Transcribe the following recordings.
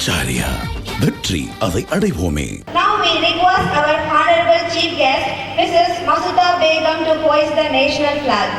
ஆச்சாரியா, வெற்றி அதை அடைவோமே. Now we request our honorable chief guest, Mrs. Masuda Begum, to hoist the national flag.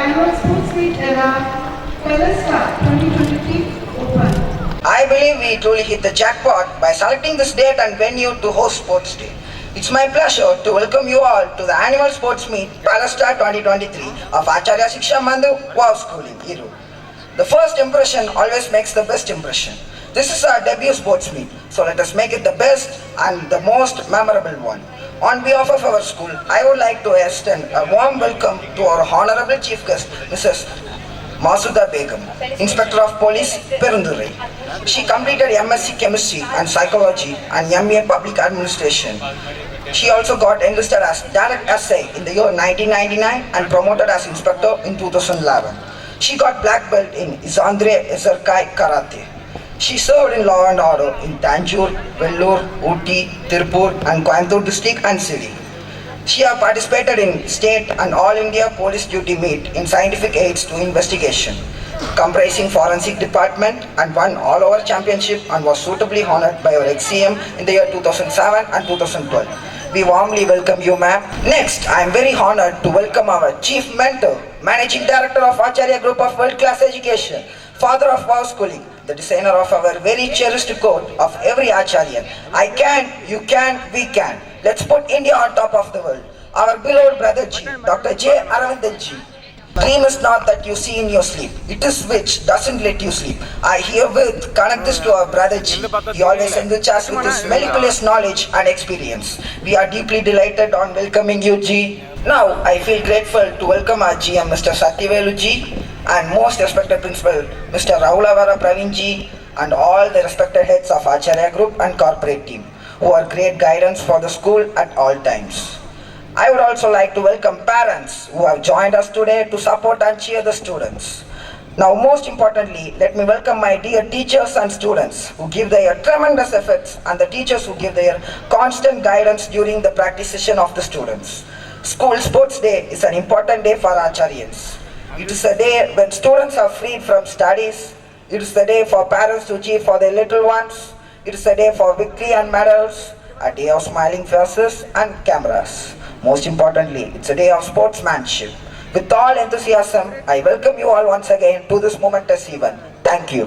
annual sports meet era Pelesta 2023 open. I believe we truly hit the jackpot by selecting this date and venue to host Sports Day. It's my pleasure to welcome you all to the annual sports meet Palestar 2023 of Acharya Shiksha Mandir Wow Schooling, Irur. The first impression always makes the best impression. This is our debut sports meet, so let us make it the best and the most memorable one. On behalf of our school, I would like to extend a warm welcome to our Honorable Chief Guest, Mrs. Masuda Begum, Inspector of Police, Perundurai. She completed MSc Chemistry and Psychology and MA Public Administration. She also got enlisted as Direct SA in the year 1999 and promoted as Inspector in 2011. She got black belt in Isandre Ezerkai Karate. She served in law and order in Tanjore, Vellore, Ooty, Tirupur and Coimbatore district and city. She has participated in state and all India police duty meet in scientific aids to investigation, comprising forensic department and won all over championship and was suitably honored by our ex-CM in the year 2007 and 2012. We warmly welcome you, ma'am. Next, I am very honored to welcome our Chief Mentor, Managing Director of Acharya Group of World Class Education, Father of Wow Schooling, the designer of our very cherished quote of every Acharya. I can, you can, we can. Let's put India on top of the world. Our beloved brother G, Dr. J. Aravindan G. Dream is not that you see in your sleep. It is which doesn't let you sleep. I herewith connect this to our brother G. He always enriches us with his meticulous knowledge and experience. We are deeply delighted on welcoming you, G. Now, I feel grateful to welcome our GM, Mr. Satyavelu G, and most respected Principal, Mr. Rahulavara Praveen G, and all the respected heads of Acharya Group and corporate team, who are great guidance for the school at all times. I would also like to welcome parents who have joined us today to support and cheer the students. Now, most importantly, let me welcome my dear teachers and students who give their tremendous efforts and the teachers who give their constant guidance during the practice session of the students. School Sports Day is an important day for Acharyans. It is a day when students are freed from studies. It is the day for parents to cheer for their little ones. It is a day for victory and medals, a day of smiling faces and cameras. Most importantly, it's a day of sportsmanship. With all enthusiasm, I welcome you all once again to this momentous event. Thank you.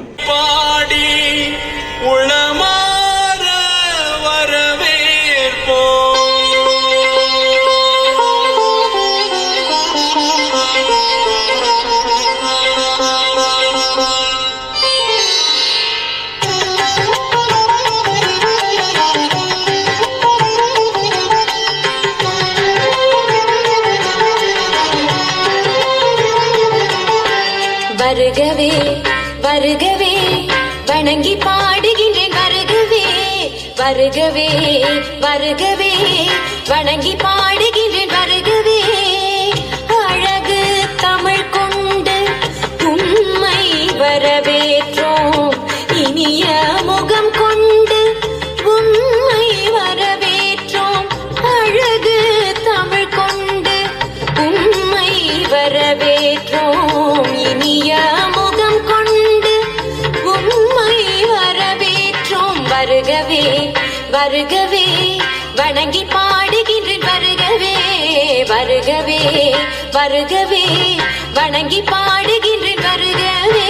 வருகவே வருகவே வணங்கி பாடுகின்றேன் வருகவே வருகவே வருகவே வணங்கி பாடுகின்றேன் வருகவே அழகு தமிழ் கொண்டு உம்மை வரவேற்றோம் இனிய முகம் கொண்டு உம்மை வரவேற்றோம் அழகு தமிழ் கொண்டு உம்மை வரவேற்றோம் இனிய முகம் கொண்டு உம்மை வரவேற்றோம் வருகவே வருகவே வணங்கி பாடுகின்றேன் வருகவே வருகவே வருகவே வணங்கி பாடுகின்றேன் வருகவே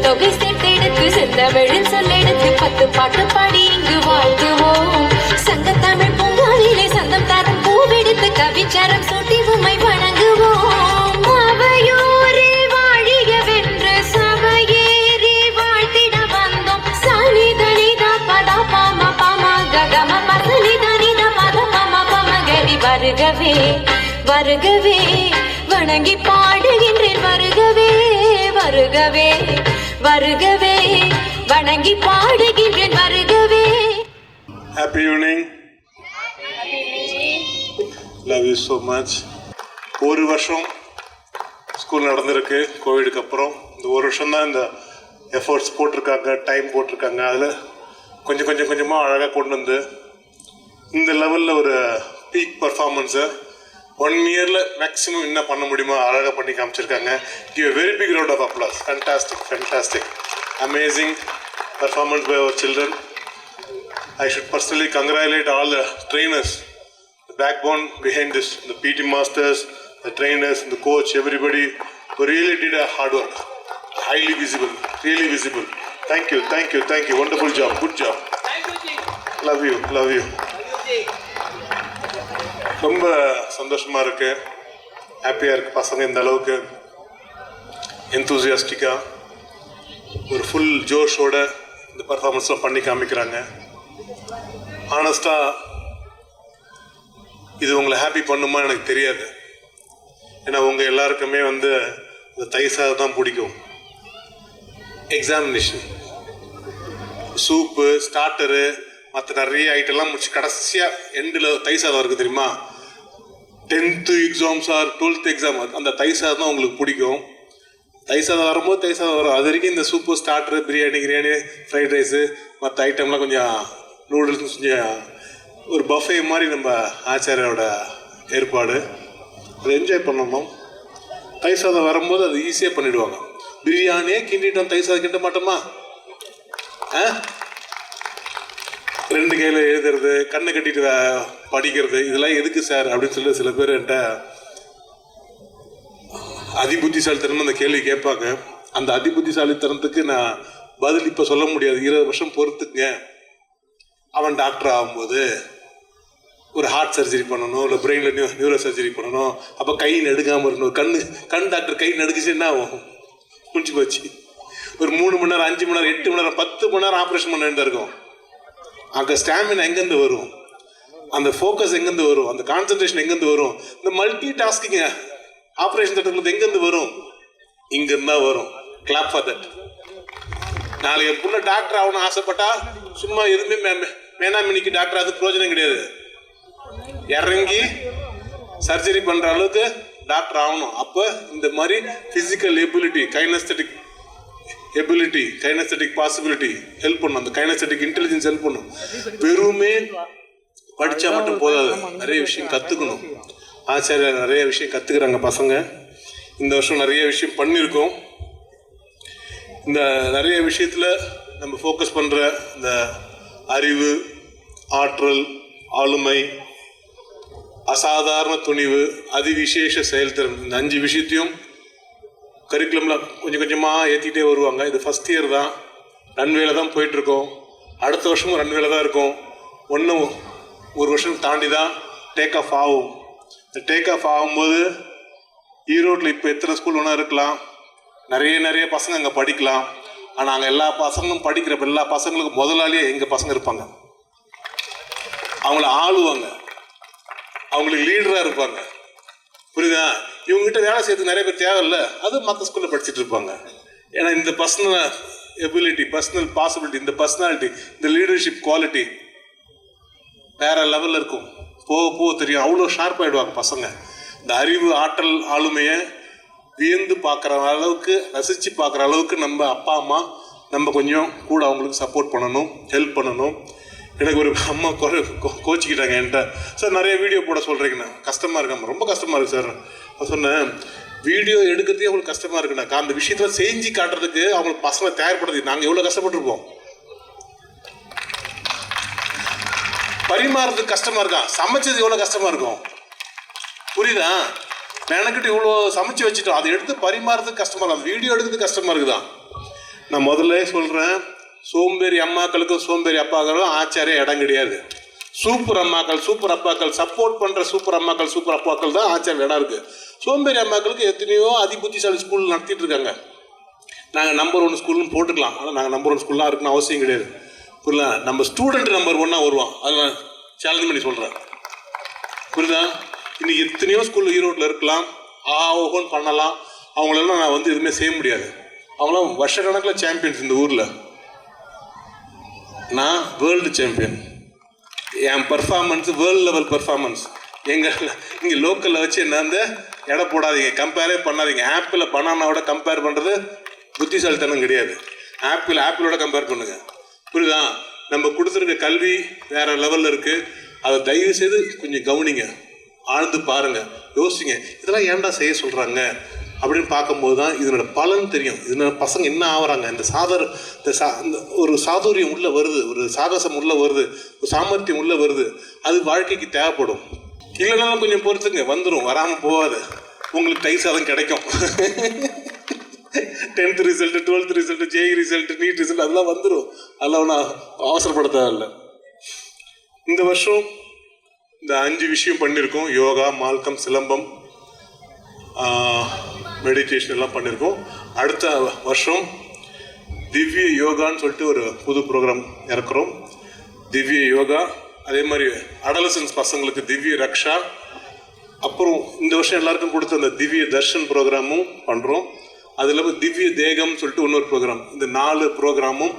தொகை சேர்த்தெடுத்து செந்தமிழில் சொல்லெடுத்து 10 பாட்டு பாடி இங்கு வாழ்த்துவோம். சங்கத்தமிழ் பூங்காவிலே சந்தம் தரும் பூவெடுத்து கவிச்சரம் சூட்டி உம்மை வணங்குவோம். அவையோரில் வாழியவென்று சபையேறி வாழ்த்திட வந்தோம். சனிதனிதா பதா பாம பாம ககம பசனிதனிதா பத பாம பாம கரி. வருகவே வருகவே வணங்கி பாடுகின்றேன். வருகவே வருகவே வருகவே வணங்கி பாடுகின்றேன். வருகவே. Happy evening. Love you so much. ஒரு வருஷம் ஸ்கூல் நடந்திருக்கு கோவிடுக்கு அப்புறம். இந்த ஒரு வருஷம் தான் இந்த எஃபர்ட்ஸ் போட்டிருக்காங்க, டைம் போட்டிருக்காங்க. அதில் கொஞ்சமாக அழகாக கொண்டு வந்து இந்த லெவலில் ஒரு பீக் பர்ஃபார்மன்ஸை 1 இயரில் மேக்ஸிமம் என்ன பண்ண முடியுமோ அழகாக பண்ணி காமிச்சிருக்காங்க. Give a very big round of applause. Fantastic. Amazing performance by our children. I should personally congratulate all the trainers, the backbone behind this, the PT masters, the trainers, the coach, everybody who really did a hard work. Highly visible, really visible. Thank you. Wonderful job, good job. Love you. ரொம்ப சந்தோஷமாக இருக்குது, ஹாப்பியாக இருக்குது. பசங்க இந்த அளவுக்கு எந்தூசியாஸ்டிக்காக ஒரு full ஜோஷோட இந்த பர்ஃபார்மன்ஸ்லாம் பண்ணி காமிக்கிறாங்க. ஆனஸ்டாக இது உங்களை ஹாப்பி பண்ணுமா எனக்கு தெரியாது. ஏன்னா உங்கள் எல்லாருக்குமே வந்து இந்த தைசாக தான் பிடிக்கும். எக்ஸாமினேஷன், சூப்பு, ஸ்டார்டரு, மற்ற நிறைய ஐட்டம்லாம் முடிச்சு கடைசியாக எண்டில் தை சாதம் இருக்குது தெரியுமா? 10th exams R 12th exam, அந்த தை சாதம் தான் உங்களுக்கு பிடிக்கும். தை சாதம் வரும்போது தை சாதம் வரும். அது வரைக்கும் இந்த soup, starter, biryani, fried rice, மற்ற ஐட்டம்லாம் கொஞ்சம் நூடுல்ஸ், கொஞ்சம் ஒரு பஃபே மாதிரி நம்ம ஆச்சாரியோட ஏற்பாடு. அதை என்ஜாய் பண்ணணும். தை சாதம் வரும்போது அது ஈஸியாக பண்ணிவிடுவாங்க. பிரியாணியே கிண்டிட்டோம், தை சாதம் கிண்ட மாட்டோமா? 2 கையில் எழுதுறது, கண்ணை கட்டிட்டு படிக்கிறது, இதெல்லாம் எதுக்கு சார் அப்படின்னு சொல்லி சில பேர் என்கிட்ட அதிபுத்திசாலித்தனம் அந்த கேள்வி கேட்பாங்க. அந்த அதிபுத்திசாலித்தனத்துக்கு நான் பதில் இப்போ சொல்ல முடியாது. 20 வருஷம் பொறுத்துங்க. அவன் டாக்டர் ஆகும்போது ஒரு ஹார்ட் சர்ஜரி பண்ணணும், இல்லை பிரெயினில் நியூரோ சர்ஜரி பண்ணணும். அப்போ கை நடுக்காமல் இருக்கணும். கண் டாக்டர் கை நடுக்குச்சு என்ன ஆகும்? முடிச்சு போச்சு. ஒரு 3 மணி நேரம், 5 மணி நேரம், 8 மணி நேரம், 10 மணி நேரம் ஆப்ரேஷன் பண்ண வேண்டியதாக இருக்கும். அங்கே ஸ்டாமினா எங்கேருந்து வரும்? அந்த ஃபோக்கஸ் எங்கேருந்து வரும்? அந்த கான்சன்ட்ரேஷன் எங்கேருந்து வரும்? இந்த மல்டி டாஸ்கிங்க ஆப்ரேஷன் திட்டத்தில் எங்கேருந்து வரும்? இங்கேருந்து தான் வரும். Clap for that. நாளைக்கு என் பொண்ணு டாக்டர் ஆகணும்னு ஆசைப்பட்டா சும்மா எதுவுமே மேனாமினிக்கு டாக்டர் அது பிரயோஜனம் கிடையாது. இறங்கி சர்ஜரி பண்ணுற அளவுக்கு டாக்டர் ஆகணும். அப்போ இந்த மாதிரி physical ability, kinaesthetic possibility help பண்ணும். அந்த கைனஸ்தட்டிக் இன்டெலிஜென்ஸ் ஹெல்ப் பண்ணும். வெறுமே படித்தா மட்டும் போதாது, நிறைய விஷயம் கற்றுக்கணும். ஆச்சாரியர் நிறைய விஷயம் கற்றுக்குறாங்க பசங்க. இந்த வருஷம் நிறைய விஷயம் பண்ணியிருக்கோம். இந்த நிறைய விஷயத்தில் நம்ம ஃபோக்கஸ் பண்ணுற இந்த அறிவு, ஆற்றல், ஆளுமை, அசாதாரண துணிவு, அதிவிசேஷ செயல்திறன், இந்த 5 விஷயத்தையும் கரிக்குலமில் கொஞ்சமாக ஏற்றிக்கிட்டே வருவாங்க. இது ஃபஸ்ட் இயர் தான், ரன்வேல தான் போயிட்டுருக்கோம். அடுத்த வருஷமும் ரன்வேல தான் இருக்கும். ஒன்றும் ஒரு வருஷம் தாண்டி தான் டேக் ஆஃப் ஆகும். இந்த டேக் ஆஃப் ஆகும்போது ஈரோட்டில் இப்போ எத்தனை ஸ்கூல் வேணால் இருக்கலாம், நிறைய பசங்க அங்கே படிக்கலாம். ஆனால் அங்கே எல்லா பசங்களும் படிக்கிற எல்லா பசங்களுக்கும் முதலாளியே எங்கள் பசங்க இருப்பாங்க. அவங்கள ஆளுவாங்க, அவங்களுக்கு லீடராக இருப்பாங்க. புரியுதா? இவங்ககிட்ட வேலை செய்யறதுக்கு நிறைய பேர் தேவையில்ல, அது மற்ற ஸ்கூலில் படிச்சுட்டு இருப்பாங்க. ஏன்னா இந்த பர்சனல் எபிலிட்டி, பர்சனல் பாசிபிலிட்டி, இந்த பர்சனாலிட்டி, இந்த லீடர்ஷிப் குவாலிட்டி வேற லெவலில் இருக்கும். போக தெரியும். அவ்வளோ ஷார்ப் ஆகிடுவாங்க பசங்க. இந்த அறிவு, ஆற்றல், ஆளுமையை வியந்து பார்க்குற அளவுக்கு, ரசித்து பார்க்குற அளவுக்கு நம்ம அப்பா அம்மா நம்ம கொஞ்சம் கூட அவங்களுக்கு சப்போர்ட் பண்ணணும், ஹெல்ப் பண்ணணும். எனக்கு ஒரு அம்மா கோச்சிக்கிட்டாங்க என்கிட்ட, சார் நிறைய வீடியோ போட சொல்கிறீங்கண்ணா, கஷ்டமாக இருக்காம, ரொம்ப கஷ்டமாக இருக்குது சார். நான் சொன்னேன், வீடியோ எடுக்கிறதே அவங்களுக்கு கஷ்டமாக இருக்குண்ணா, அந்த விஷயத்தில் செஞ்சு காட்டுறதுக்கு அவங்களுக்கு பசங்களை தயார்படுறது நாங்கள் எவ்வளோ கஷ்டப்பட்டுருப்போம். பரிமாறதுக்கு கஷ்டமாக இருக்கான், சமைச்சது எவ்வளோ கஷ்டமாக இருக்கும். புரியுதா? எனக்கிட்ட இவ்வளோ சமைச்சு வச்சுட்டோம், அதை எடுத்து பரிமாறதுக்கு கஷ்டமாக இருக்கும், வீடியோ எடுக்கிறதுக்கு கஷ்டமாக இருக்குதான். நான் முதல்ல சொல்கிறேன், சோம்பேறி அம்மாக்களுக்கும் சோம்பேறி அப்பாக்களும் ஆச்சாரிய இடம் கிடையாது. சூப்பர் அம்மாக்கள், சூப்பர் அப்பாக்கள், சப்போர்ட் பண்ணுற சூப்பர் அம்மாக்கள், சூப்பர் அப்பாக்கள் தான் ஆச்சாரிய இடம் இருக்குது. சோம்பேறி அம்மாக்களுக்கு எத்தனையோ அதிபுத்திசாலி ஸ்கூல் நடத்திட்டு இருக்காங்க. நாங்கள் நம்பர் 1 ஸ்கூல்னு போட்டுக்கலாம், ஆனால் நாங்கள் நம்பர் 1 ஸ்கூல்லாம் இருக்குன்னு அவசியம் கிடையாது. புரியல? நம்ம ஸ்டூடெண்ட் நம்பர் 1 வருவான். அதை நான் சேலஞ்ச் பண்ணி சொல்கிறேன். புரியுதா? இன்னைக்கு எத்தனையோ ஸ்கூல் ஈரோட்டில் இருக்கலாம், ஓஹோன்னு பண்ணலாம். அவங்களெல்லாம் நான் வந்து எதுவுமே செய்ய முடியாது. அவங்களாம் வருஷக்கணக்கில் சாம்பியன்ஸ் இந்த ஊரில். நான் வேர்ல்டு சாம்பியன். என் பர்ஃபார்மன்ஸ் வேர்ல்டு லெவல் பர்ஃபார்மன்ஸ். இங்கே லோக்கலில் வச்சு என்ன வந்து எடை போடாதீங்க, கம்பேரே பண்ணாதீங்க. ஆப்பிளை பனானாவோட கம்பேர் பண்ணுறது புத்திசாலித்தனம் கிடையாது. ஆப்பிளோட கம்பேர் பண்ணுங்க. புரியுதா? நம்ம கொடுத்துருக்க கல்வி வேற லெவலில் இருக்குது. அதை தயவு செய்து கொஞ்சம் கவனிங்க, ஆழ்ந்து பாருங்க, யோசிங்க. இதெல்லாம் ஏன்டா செய்ய சொல்கிறாங்க அப்படின்னு பார்க்கும்போது தான் இதனோட பலன் தெரியும். இதனோட பசங்க என்ன ஆகுறாங்க. இந்த ஒரு சாதுரியம் உள்ளே வருது, ஒரு சாகசம் உள்ளே வருது, ஒரு சாமர்த்தியம் உள்ளே வருது. அது வாழ்க்கைக்கு தேவைப்படும். இல்லைனாலும் கொஞ்சம் பொறுத்துங்க, வந்துடும், வராமல் போகாது. உங்களுக்கு தை சாதம் கிடைக்கும். 10th result, 12th result, JEE result, NEET result அதெல்லாம் வந்துடும். அதெல்லாம் ஒன்றும் அவசரப்பட தேவையில்லை. இந்த வருஷம் இந்த 5 விஷயம் பண்ணியிருக்கோம். யோகா, மால்கம், சிலம்பம், மெடிடேஷன் எல்லாம் பண்ணியிருக்கோம். அடுத்த வருஷம் திவ்ய யோகான்னு சொல்லிட்டு ஒரு புது ப்ரோக்ராம் இறக்குறோம். திவ்ய யோகா, அதே மாதிரி அடலசன்ஸ் பசங்களுக்கு திவ்ய ரக்ஷா, அப்புறம் இந்த வருஷம் எல்லாருக்கும் கொடுத்த அந்த திவ்ய தர்ஷன் ப்ரோக்ராமும் பண்ணுறோம். அது இல்லாமல் திவ்ய தேகம்னு சொல்லிட்டு இன்னொரு ப்ரோக்ராம். இந்த 4 ப்ரோக்ராமும்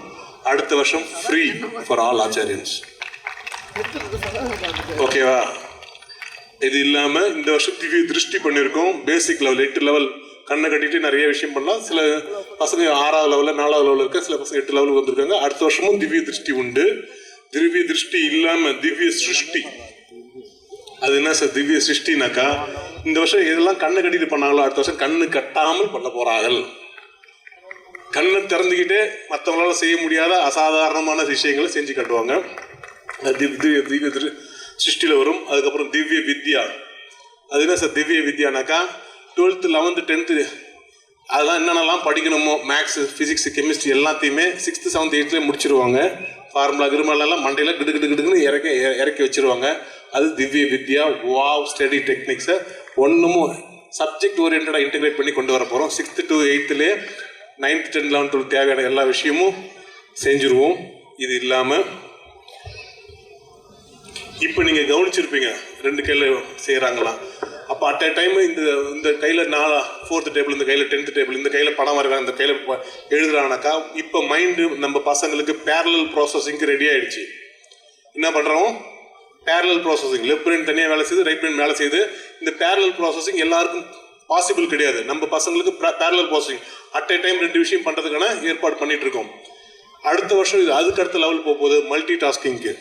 அடுத்த வருஷம் ஃப்ரீ ஃபார் ஆல் ஆச்சாரியன்ஸ். ஓகேவா? இது இல்லாமல் இந்த வருஷம் திவ்ய திருஷ்டி பண்ணியிருக்கோம். பேசிக் லெவல் 8 லெவல் கண்ணை கட்டிட்டு நிறைய விஷயம் பண்ணலாம். சில பசங்க 6வது லெவலில் 4வது லெவலில் இருக்க, சில பசங்க 8 லெவலுக்கு வந்திருக்காங்க. அடுத்த வருஷமும் திவ்ய திருஷ்டி உண்டு. திவ்ய திருஷ்டி இல்லாமல் திவ்ய சிருஷ்டி. அது என்ன சார் திவ்ய சிருஷ்டினாக்கா, இந்த வருஷம் எதெல்லாம் கண்ணை கட்டிட்டு பண்ணாங்களோ அடுத்த வருஷம் கண்ணு கட்டாமல் பண்ண போறார்கள். கண்ணை திறந்துக்கிட்டே மற்றவங்களால செய்ய முடியாத அசாதாரணமான விஷயங்களை செஞ்சு காட்டுவாங்க. திவ்ய சிருஷ்டியில் வரும். அதுக்கப்புறம் திவ்ய வித்யா. அது என்ன சார் திவ்ய வித்யானாக்கா, 12th 11th 10th அதெல்லாம் என்னென்னலாம் படிக்கணுமோ, மேக்ஸு, ஃபிசிக்ஸ், கெமிஸ்ட்ரி எல்லாத்தையுமே 6th 7th 8th முடிச்சிருவாங்க. ஃபார்முலா கிருமெல்லாம் மண்டையில் கிடுக்குன்னு இறக்கி வச்சிருவாங்க. அது திவ்ய வித்யா. வாவ் ஸ்டடி டெக்னிக்ஸை ஒன்றுமும் சப்ஜெக்ட் ஓரியன்டாக இன்டெகிரேட் பண்ணி கொண்டு வர போகிறோம். 6th to 8th 9th 10th 11th 12th தேவையான எல்லா விஷயமும் செஞ்சுருவோம். இது இல்லாமல் இப்போ நீங்கள் கவனிச்சிருப்பீங்க 2 கையில் செய்கிறாங்களாம். அப்போ அட் அ டைம் இந்த கையில் 4th டேபிள், இந்த கையில் 10th டேபிள், இந்த கையில் படம் வரைகிறாங்க, இந்த கையில் எழுதுறாங்கனாக்கா இப்போ மைண்டு நம்ம பசங்களுக்கு பேரலல் ப்ராசஸிங்க்கு ரெடி ஆகிடுச்சு. என்ன பண்ணுறோம்? Parallel processing. லெஃப்ட் பிரெயின் தனியாக வேலை செய்யுது, ரைட் பிரெயின் வேலை செய்யுது. இந்த பேரலல் ப்ராசஸிங் எல்லாருக்கும் பாசிபிள் கிடையாது. நம்ம பசங்களுக்கு parallel processing at a time 2 விஷயம் பண்ணுறதுக்கான ஏற்பாடு பண்ணிட்டு இருக்கோம். அடுத்த வருஷம் இது அதுக்கு அடுத்த லெவல் போகுது மல்டி டாஸ்கிங்க்கு.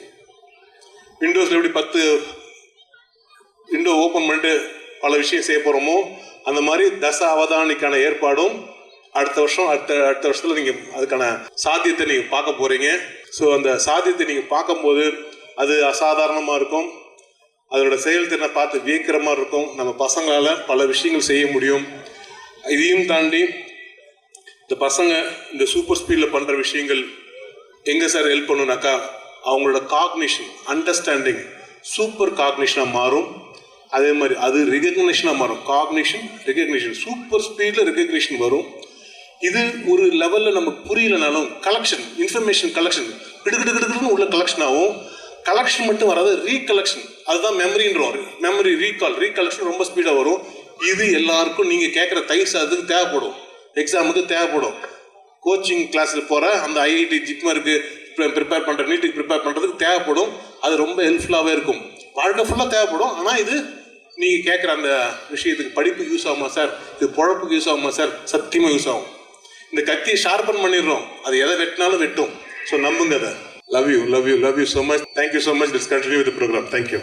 விண்டோஸில் எப்படி 10 விண்டோ ஓப்பன் பண்ணிட்டு பல விஷயம் செய்ய போகிறோமோ அந்த மாதிரி தச அவதானிக்கான ஏற்பாடும் அடுத்த வருஷத்தில் நீங்கள் அதுக்கான சாத்தியத்தை நீங்கள் பார்க்க போகிறீங்க. ஸோ அந்த சாத்தியத்தை நீங்கள் பார்க்கும்போது அது அசாதாரணமாக இருக்கும். அதோட செயல்திறனை பார்த்து வியக்கிற மாதிரி இருக்கும். நம்ம பசங்களால் பல விஷயங்கள் செய்ய முடியும். இதையும் தாண்டி இந்த பசங்க இந்த சூப்பர் ஸ்பீடில் பண்ணுற விஷயங்கள் எங்கே சார் ஹெல்ப் பண்ணுனாக்கா, அவங்களோட காக்னிஷன், அண்டர்ஸ்டாண்டிங் சூப்பர் காக்னிஷனாக மாறும். அதே மாதிரி அது ரெகக்னிஷனாக மாறும். காக்னிஷன், ரெகக்னிஷன், சூப்பர் ஸ்பீடில் ரெகக்னிஷன் வரும். இது ஒரு லெவலில் நமக்கு புரியலனாலும் கலெக்ஷன், இன்ஃபர்மேஷன் கலெக்ஷன் கிடுக்கிடுன்னு உள்ள கலெக்ஷன் ஆகும். கலெக்ஷன் மட்டும் வராது, ரீகலெக்ஷன், அதுதான் மெமரின்றோம். மெமரி ரீகலெக்ஷன் ரொம்ப ஸ்பீடாக வரும். இது எல்லாருக்கும் நீங்கள் கேட்குற அதுக்கு தேவைப்படும். எக்ஸாமுக்கு தேவைப்படும். கோச்சிங் கிளாஸில் போகிற அந்த ஐஐடி ஜிப்மருக்கு ப்ரிப்பேர் பண்ணுற, நீட்டுக்கு ப்ரிப்பேர் பண்ணுறதுக்கு தேவைப்படும். அது ரொம்ப ஹெல்ப்ஃபுல்லாகவே இருக்கும். வாழ்க்கை ஃபுல்லாக தேவைப்படும். ஆனால் இது நீங்கள் கேட்குற அந்த விஷயத்துக்கு படிப்புக்கு யூஸ் ஆகுமா சார், இது பொழப்புக்கு யூஸ் ஆகுமா சார், சத்தியமாக யூஸ் ஆகும். இந்த கத்தியை ஷார்பன் பண்ணிடுறோம், அது எதை வெட்டினாலும் வெட்டும். ஸோ நம்புங்க அதை. Love you so much. Thank you so much. Let's continue with the program. Thank you.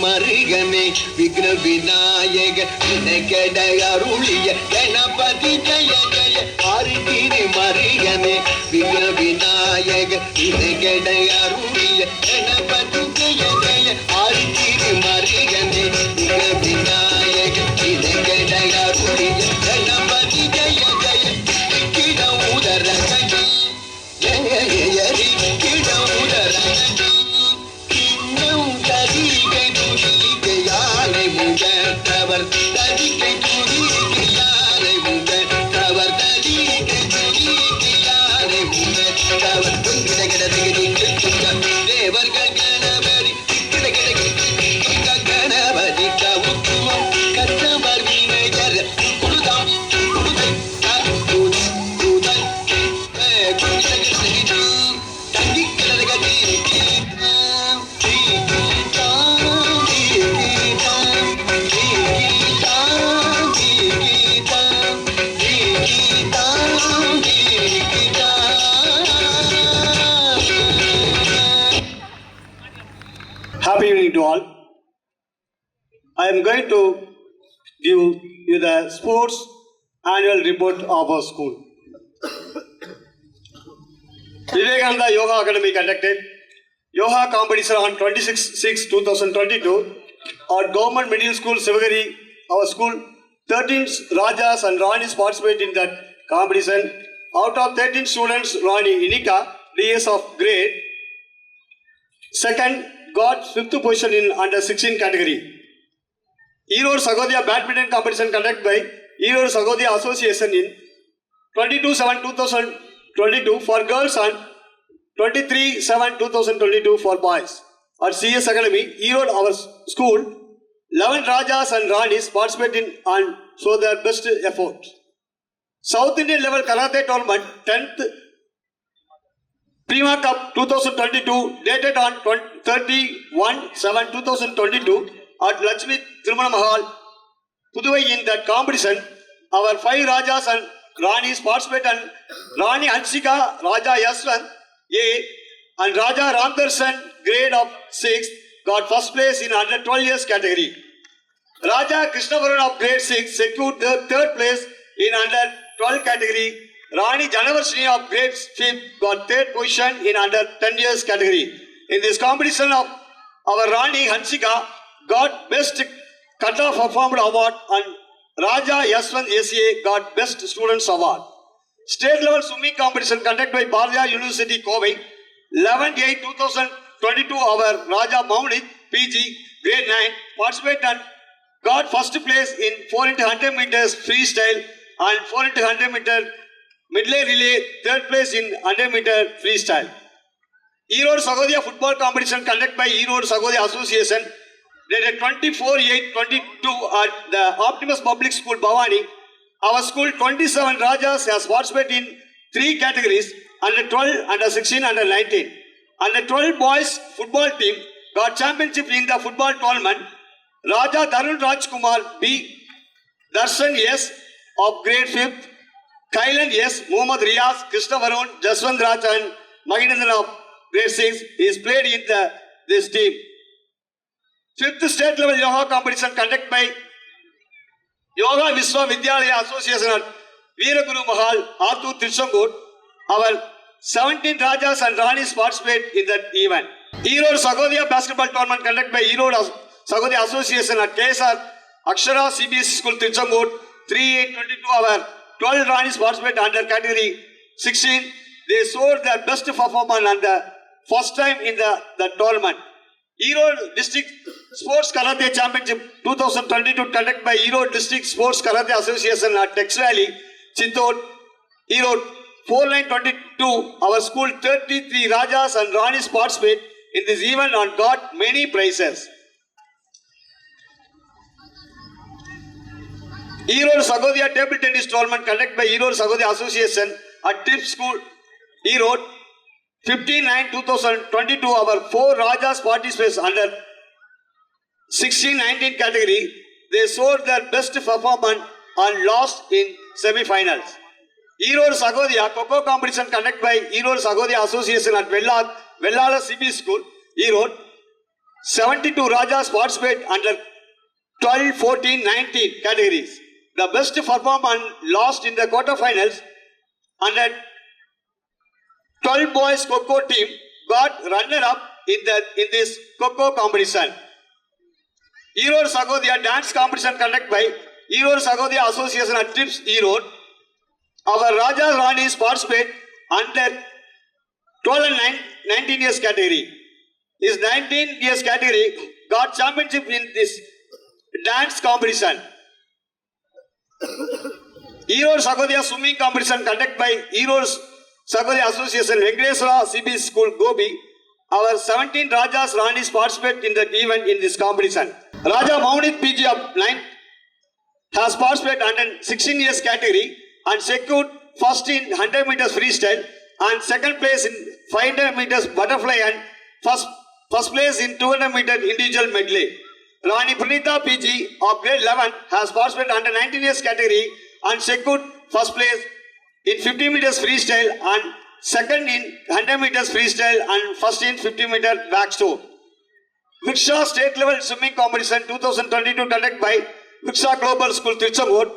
மருகனே விக்ன விநாயக வினகட அருளிய கணபதி ஜய ஜய ஆரி திரு மருகனே விக்ன விநாயக வினகட அருளிய கணபதி ஜய ஜய ஆரி திரு மருகனே விக்ன விநாயக வினகட அருளிய கணபதி ஜய ஜய கிட உதர கடி ஜய ஜய கிட உதர கடி அவர் தடிக்கை துதிக்கு யாரை முகத்தவர் தடிக்கை துதிக்கு யாரை முகத்தவர் கிட தேவர்கள் கணபதி கிட கணபதி கவுத்துவம் கற்றவர் வினையர் குருதம் Happy evening to all. I am going to give you the sports annual report of our school. Vivekananda Yoga Academy conducted yoga competition on 26/6/2022 at Government Middle School, Sivagari. Our school, 13 Rajas and Ranis participated in that competition. Out of 13 students, Rani Inika, DS of grade second, got 5th position in under 16 category. Erode Sagodhya badminton competition conducted by Erode Sagodhya Association in 22/7/2022 for girls and 23/7/2022 for boys. At CS Academy, Erode, our school, 11 Rajas and Ranis participated and show their best effort. South Indian level Karate tournament 10th Prima Cup 2022 dated on 31/7/2022 at Lakshmi Tirumana Mahal, Puduvai. In that competition, our 5 Rajas and Ranis participated and Rani Hanshika, Raja Yaswant A and Raja Ramdarshan grade of 6 got first place in under 12 years category. Raja Krishnavaran of grade 6 secured the third place in under 12 category. Rani Janavarshini of grade 5 got third position in under 10 years category. In this competition, of our Rani Hanshika got best cutoff performed award and Raja Yaswant SA got best students award. State level swimming competition conducted by Bharatiya University, Kovai, 11/8/2022. Our Raja Maunit PG grade 9 participated and got first place in 4x100 meters freestyle and 4x100 meter medley relay, third place in 100 meter freestyle. Erode Sagodhya football competition conducted by Erode Sagodhya Association dated 24/8/22 at the Optimus Public School, Bhavani. Our school, 27 Rajas has participated in 3 categories: under 12, under 16, under 19. Under 12 boys football team got championship in the football tournament. Raja Tarun Rajkumar B, Darshan S of grade 5th, Kailan S, Muhammad Riyaz, Krishna Varun, Jaswant Raj and Mahinandran of grade 6 is played in this team. 5th state level yoga competition conducted by Yoga Vishwa Vidyalaya Association at Veeraguru Mahal, Arthur Tiruchengood. Our 17 Rajas and Ranis participate in that event. Erode Sagodhya basketball tournament conducted by Erode Sagodhya Association at KSR Akshara CBSE School, Tiruchengood, 3/8/22. Our 12 Ranis participate under category 16. They showed their best performance and the first time in the tournament. Erode District Sports Karate Championship 2022 conducted by Erode District Sports Karate Association at Tex Valley, Chittor, Erode, 4/9/22. Our school, 33 Rajas and Ranis participate in this event and got many prizes. Erode Sagodhya table tennis tournament conducted by Erode Sagodhya Association at Tips School, Erode, 15/9/2022. Our 4 Rajas participate under 16-19 category. they showed their best performance and lost in semi-finals. Erode Sagodhya Coco competition conducted by Erode Sagodhya Association at Vellala CB School, Erode. 72 Rajas participate under 12, 14, 19 categories. The best performance lost in the quarterfinals under 12 boys Coco team got runner-up in this Coco competition. Erode Sagodhya dance competition conducted by Erode Sagodhya Association at Trips Erode. Our Rajas Ranis participate under 12 and 19 years category. His 19 years category got championship in this dance competition. Erode Sagodhya swimming competition conducted by Erode Sagodhya Association Venkateswara CB School Gobi. Our 17 Rajas Ranis participate in the event in this competition. Raja Maunit PG of 9 has participated under 16 years category and secured first in 100 meters freestyle and second place in 500 meters butterfly and first place in 200 meter individual medley. Rani Pranita PG of grade 11 has participated under 19 years category and secured first place in 50 meters freestyle and second in 100 meters freestyle and first in 50 meter backstroke. Viksha State Level Swimming Competition 2022 conducted by Viksha Global School Tirchangod.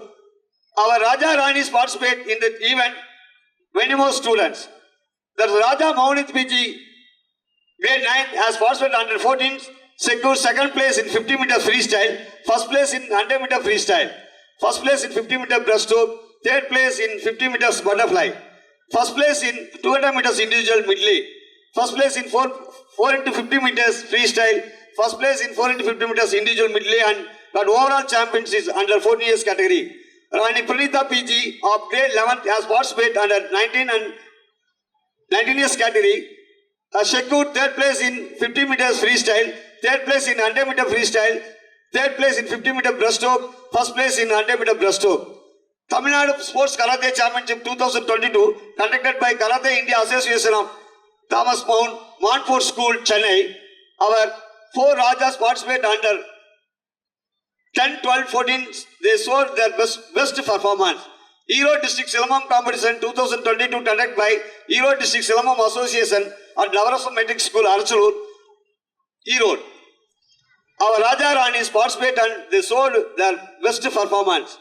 Our Raja Ranis participate in the event many more students. The Raja Maunit PG grade 9 has participated under 14, secured second place in 50 meter freestyle, first place in 100 meter freestyle, first place in 50 meter breaststroke, third place in 50 meters butterfly, first place in 200 meters individual medley, first place in 4 into 50 meters freestyle, first place in 4 into 50 meters individual medley and got overall champions is under 14 years category. Rani Pranita PG of grade 11 has participated under 19 years category, has secured third place in 50 meters freestyle, third place in 100 meter freestyle, third place in 50 meter breaststroke, first place in 100 meter breaststroke. Tamil Nadu Sports Karate Championship 2022 conducted by Karate India Association of Thomas Mount, Montfort School, Chennai. Our 4 Rajas participate under 10, 12, 14. They showed their best performance. Erode District Silamam Competition 2022 conducted by Erode District Silamam Association at Navarasam Metric School, Archalur, Erode. Our Raja Ranis participate and they showed their best performance.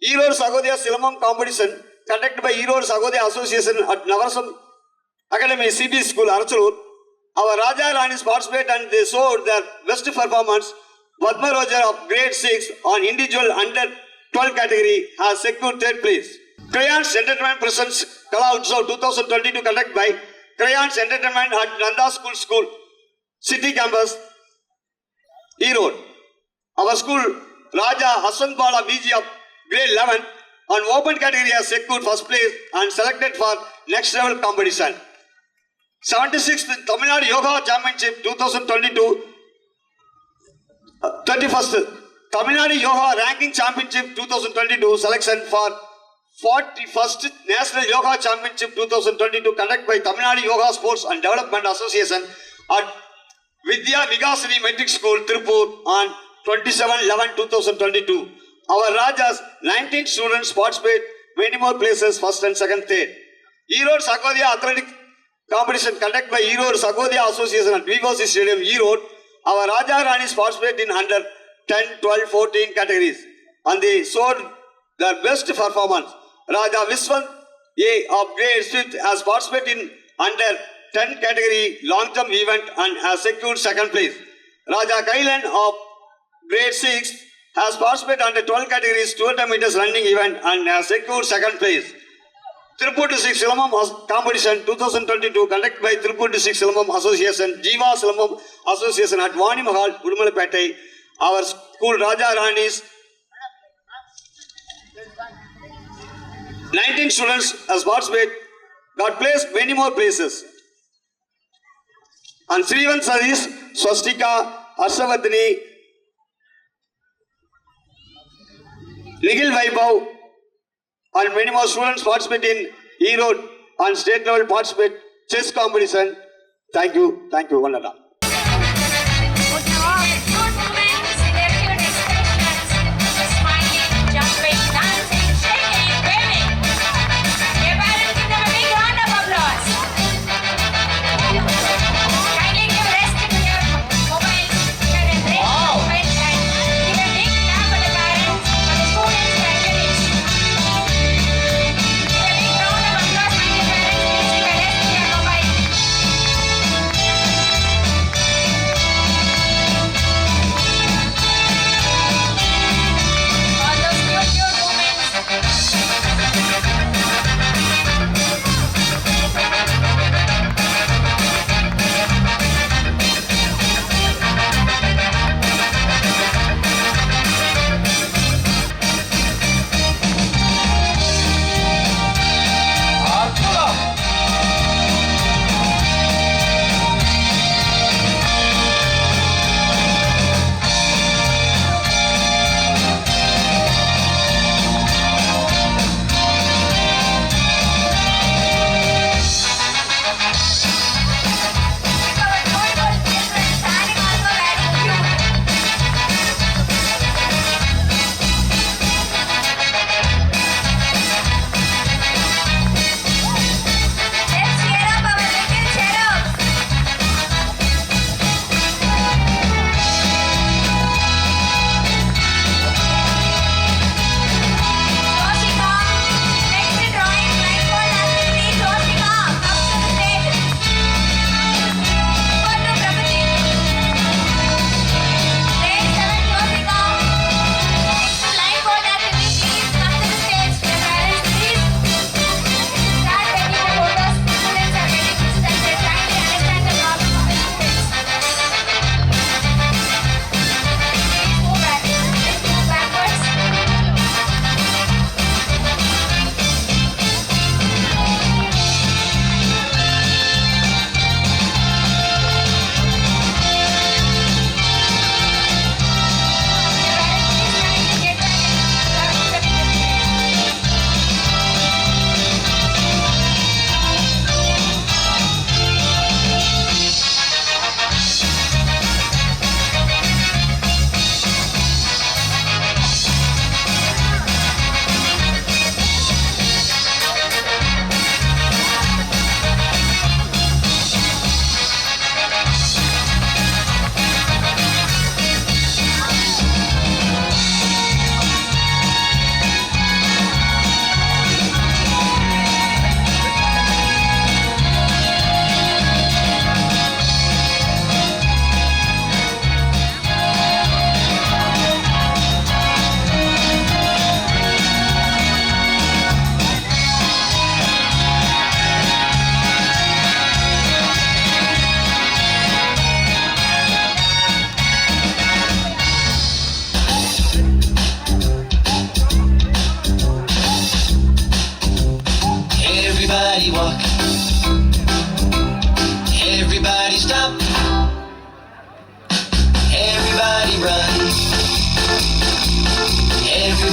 Erode Sagodhya Silamam Competition conducted by Erode Sagodhya Association at Navarasam Academy CB School, Archalur. Our Raja Ranis participate and they showed their best performance. Padma Roger of grade 6 on individual under 12 category has secured third place. Crayons Entertainment presents Kala Utsav 2022 conducted by Crayons Entertainment at Nanda School, City Campus, Erode. Our school Raja Hassan Bala VG of grade 11 on open category has secured first place and selected for next level competition. 76th Tamil Nadu Yoga Championship 2022 31st Tamil Nadu Yoga Ranking Championship 2022 selection for 41st National Yoga Championship 2022 conducted by Tamil Nadu Yoga Sports and Development Association at Vidya Vigasini Metric School, Tirupur on 27/11/2022. Our Rajas 19 students participate many more places first and second, third. Erode Sagodhya Athletic Competition conducted by Erode Sagodhya Association at Vigosi Stadium, Erode. Our Raja Ranis participate in under 10, 12, 14 categories and they showed their best performance. Raja Viswant A of grade 5 has participated in under 10 category long jump event and has secured second place. Raja Kailan of grade 6 has participated under 12 categories 200 meters running event and has secured second place. Tirupur District Silamam Competition 2022 conducted by Tirupur District Silamam Association, Jiva Silamam Association at Vani Mahal, Udumalapettai. Our school Raja Ranis 19 students has participated, got placed many more places. And Srivan Sadish, Swastika, Harshavardhani, Nigil Vaibhav and many more students participate in Erode and state level participate chess competition. Thank you, one and all. Good moments, their cute expressions.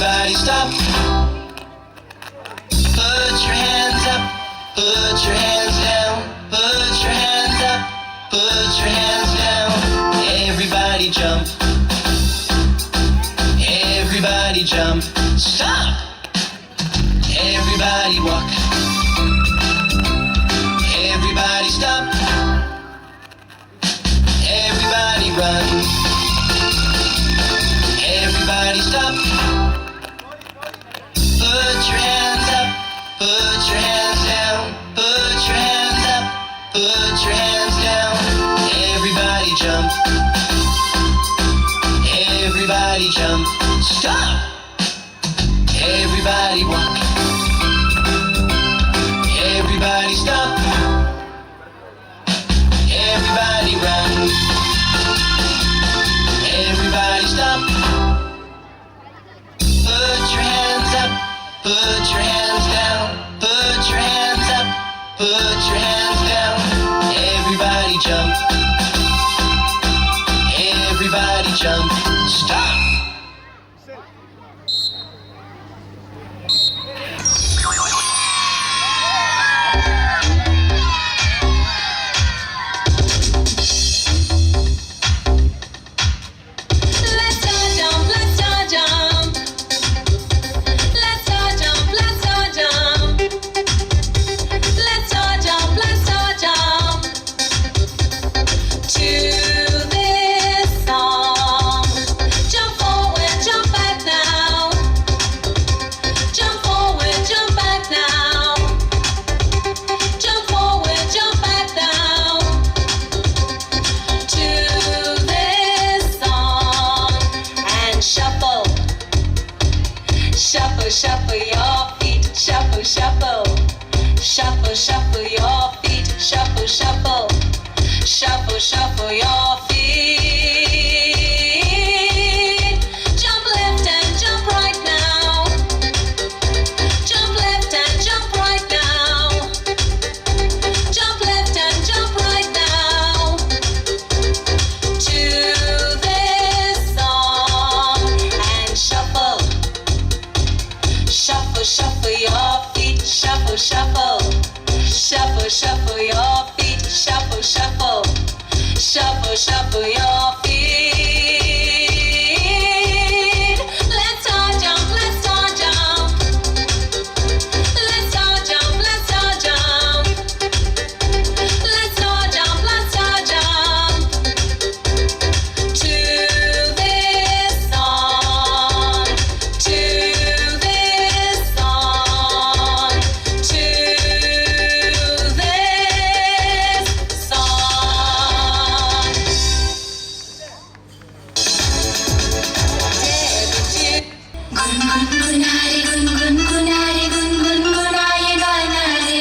Everybody stop. Put your hands up. Put your hands down. Put your hands up. Put your hands down. Everybody jump. Everybody jump. Stop. Everybody walk. Everybody stop. Everybody run. Everybody stop. Put your hands up. Put your hands down. Put your hands up. Put your hands down. Everybody jump. Everybody jump. Stop. Everybody walk. Everybody stop. Everybody run. Everybody stop. Put your hands up. Put your hands down. Put your hands up. Put your hands down. Everybody jump. Everybody jump. Stop. Let's all jump, let's all jump. Let's all jump, let's all jump. Let's all jump, let's all jump. To this song. Jump forward, jump back now. Jump forward, jump back now. Jump forward, jump back now. To this song. And shuffle. Shuffle, shuffle your feet. Shuffle, shuffle. Shuffle, shuffle your feet. Shuffle, shuffle. Shuffle, shuffle your feet. Jump left and jump right now. Jump left and jump right now. Jump left and jump right now. To this song. And shuffle. Shuffle, shuffle your feet. Shuffle, shuffle. Shuffle, shuffle your feet. Shuffle, shuffle. Shuffle, shuffle your feet. Let's all jump, let's all jump. Let's all jump, let's all jump. Let's all jump, let's all jump. To this song. To this song. To this song. गुनगुनारे गुनगुनारे गुनगुनाए गाना रे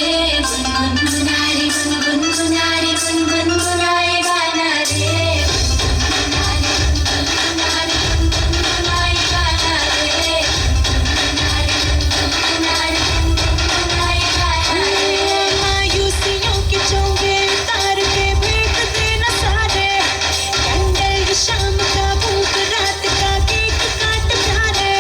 गुनगुनारे गुनगुनारे गुनगुनाए गाना रे गुनगुनारे गुनगुनारे गुनगुनाए गाना रे गुनगुनारे गुनगुनाए गाना रे मायूसियों के चोगे उतार के भेंट देना सारे कैंडल की शाम का भूख रात का केक काट प्यारे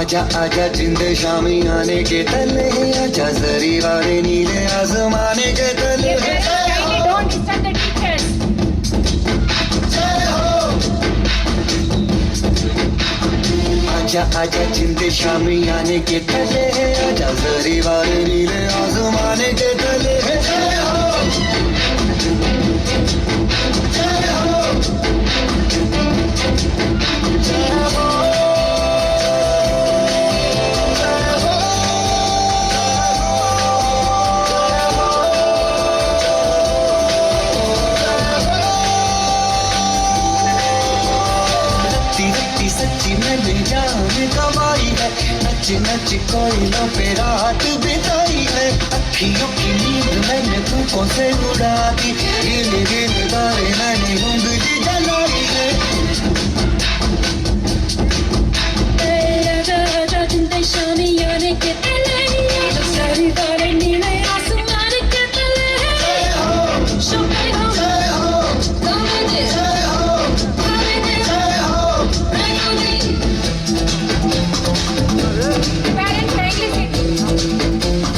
आजा आजा जिंदे शामी आने के तले आजा जरी वाले नीले आसमाने के तले Don't disturb the teachers. आजा आजा जिंदे शामी आने के तले आजा जरी वाले नीले आसमाने के तले सच्ची मैंने जान कमाई है नच नच कोयलों पे रात बिताई है अखियों की नींद मैंने फूकों से उड़ा दी गिन गिन तारे मैंने उंगली जलाई है आजा आजा जिंदे शामी आने के तले सारी वाले नीले आसमान के तले शोके हो come with it come with it bring on me Parents, kindly sit.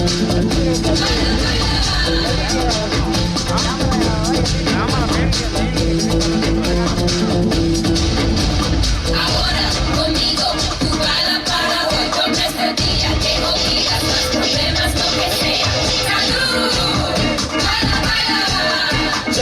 ahora conmigo tú baila para hoy con este día que olvidas los problemas lo que sea salud baila baila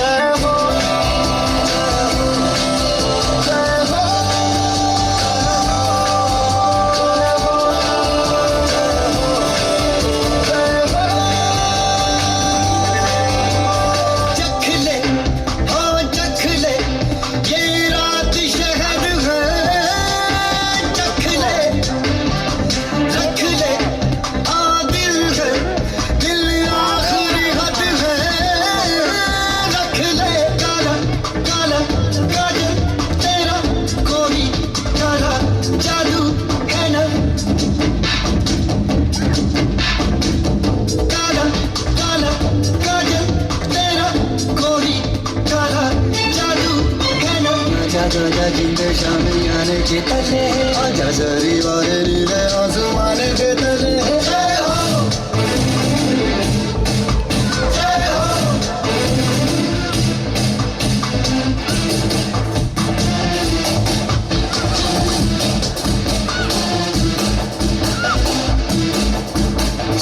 चख ले हाँ चख ले ये रात शहद है चख ले रख ले हाँ दिल है दिल आखिरी हद है रख ले काला काला काजल तेरा कोई काला जादू है ना काला काला काजल तेरा कोई काला जादू है ना आजा आजा जिंदे शामी आने के तले आजा जरी वाले नीले आसमान के तले जय हो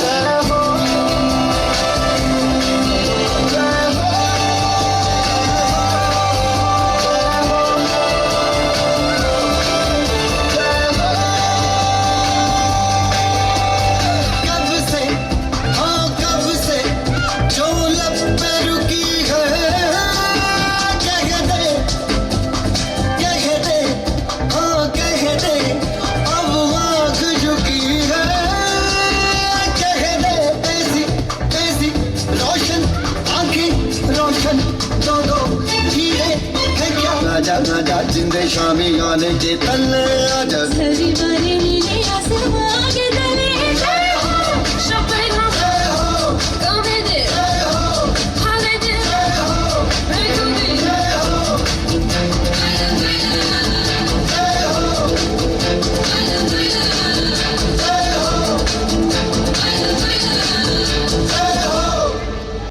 जय हो जय हो कब से हाँ कब से जो लब पे रुकी है कह दे हाँ कह दे अब आँख झुकी है कह दे ऐसी ऐसी रोशन आंखें रोशन दो हीरे है क्या आजा आजा जिंदे शामी आने के तले आजा सारी वाले नीले आसमान के तले शोके हो come with it come with it bring on me baila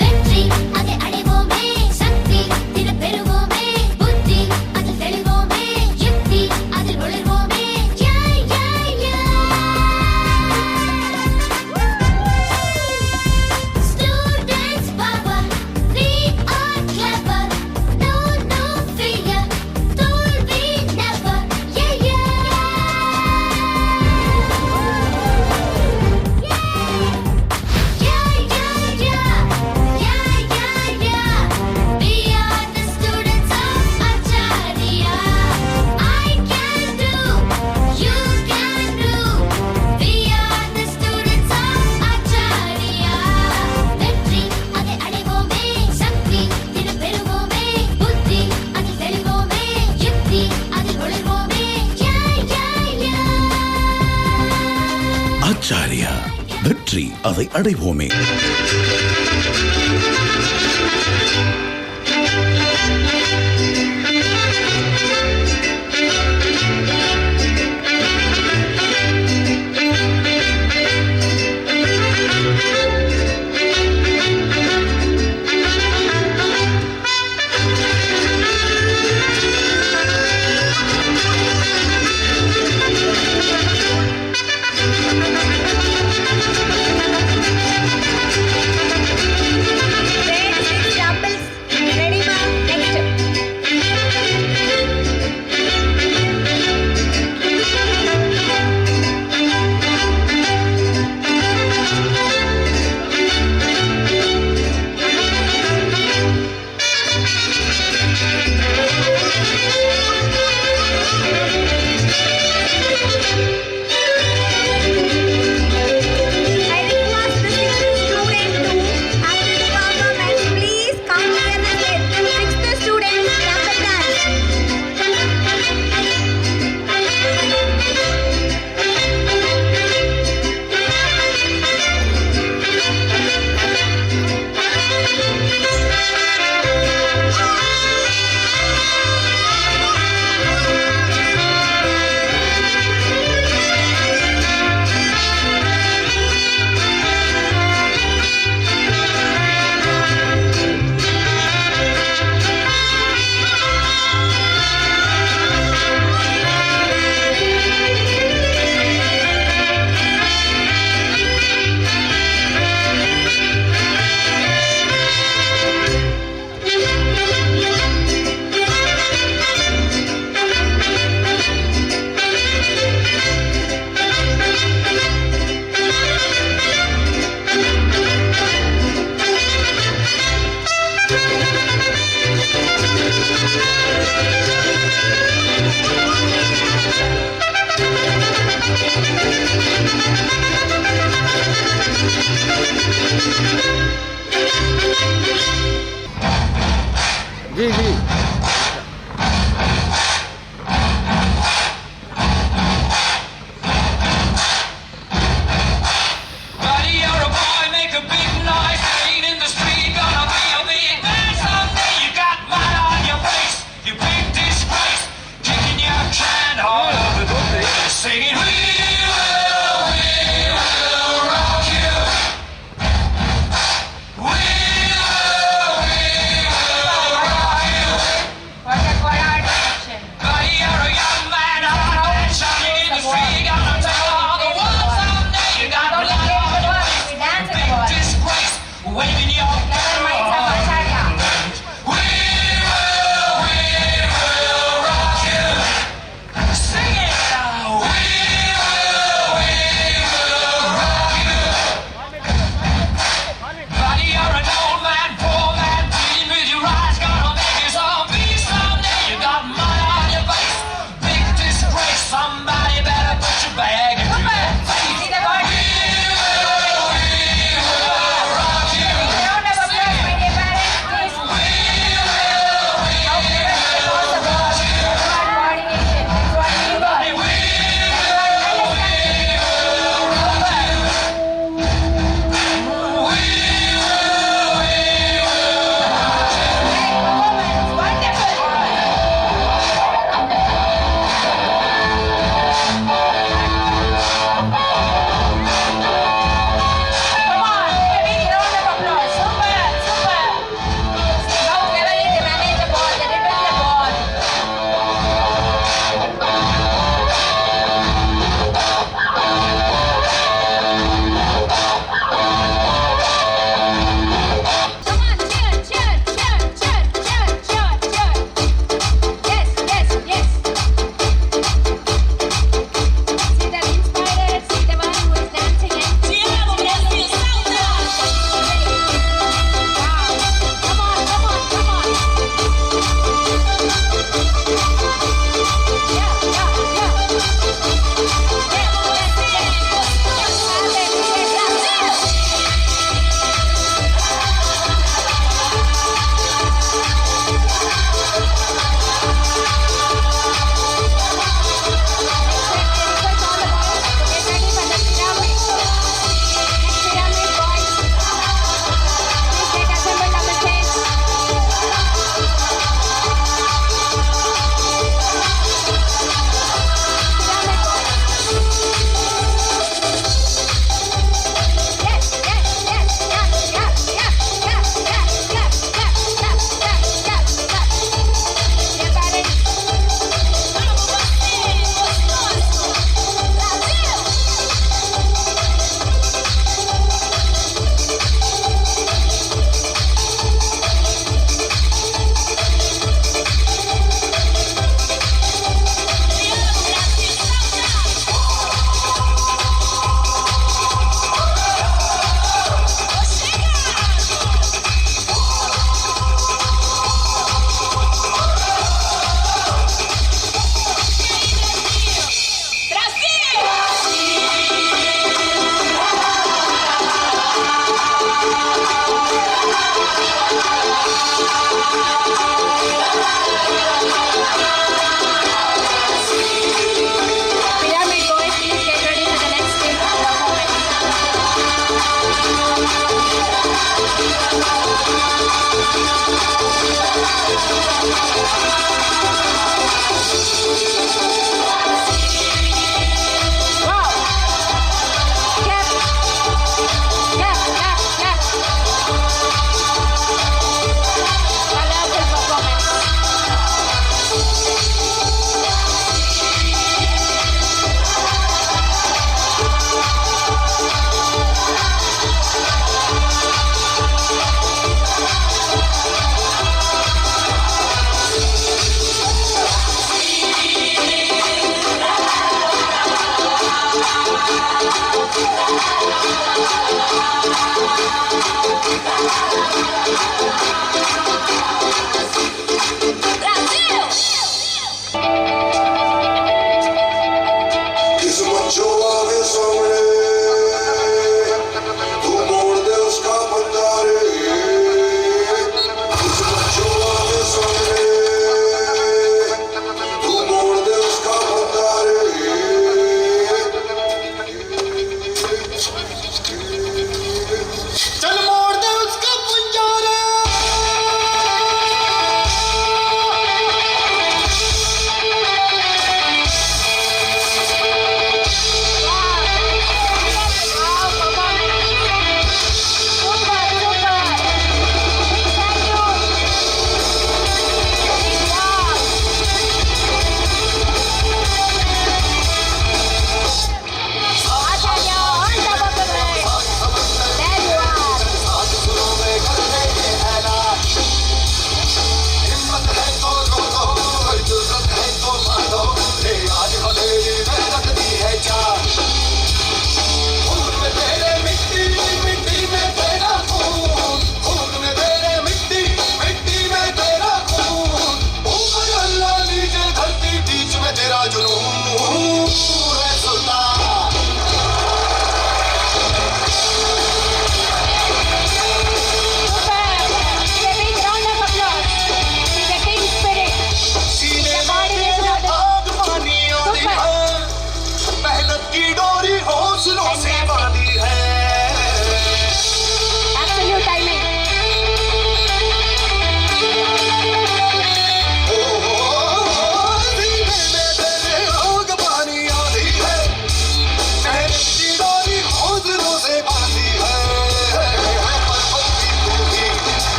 வெற்றி அதை அடைவோமே சக்தி தின பெறுவோமே புத்தி அதில் தெளிவோமே யுக்தி அதில் ஒளிர்வோமே யா யா யா Students power we are clever no no fear தோல்வி never yeah yeah Yeah, yeah, yeah, yeah, yeah. We are the students of Acharya. I can do, you can do. We are the students of Acharya. வெற்றி அதை அடைவோமே சக்தி தினம் பெறுவோமே புத்தி அதில் தெளிவோமே யுக்தி அதில் ஒளிர்வோமே Yeah, yeah, yeah. Acharya வெற்றி அதை அடைவோமே. I request the 6th student to, after the performance, please come near the stage. 6th student, number 10. Buddy, you're a boy, make a big noise, playing in the street, gonna be a big man someday. You got mud on your face, you big disgrace, kicking your can all over the place, singing, we will rock you. We will rock you.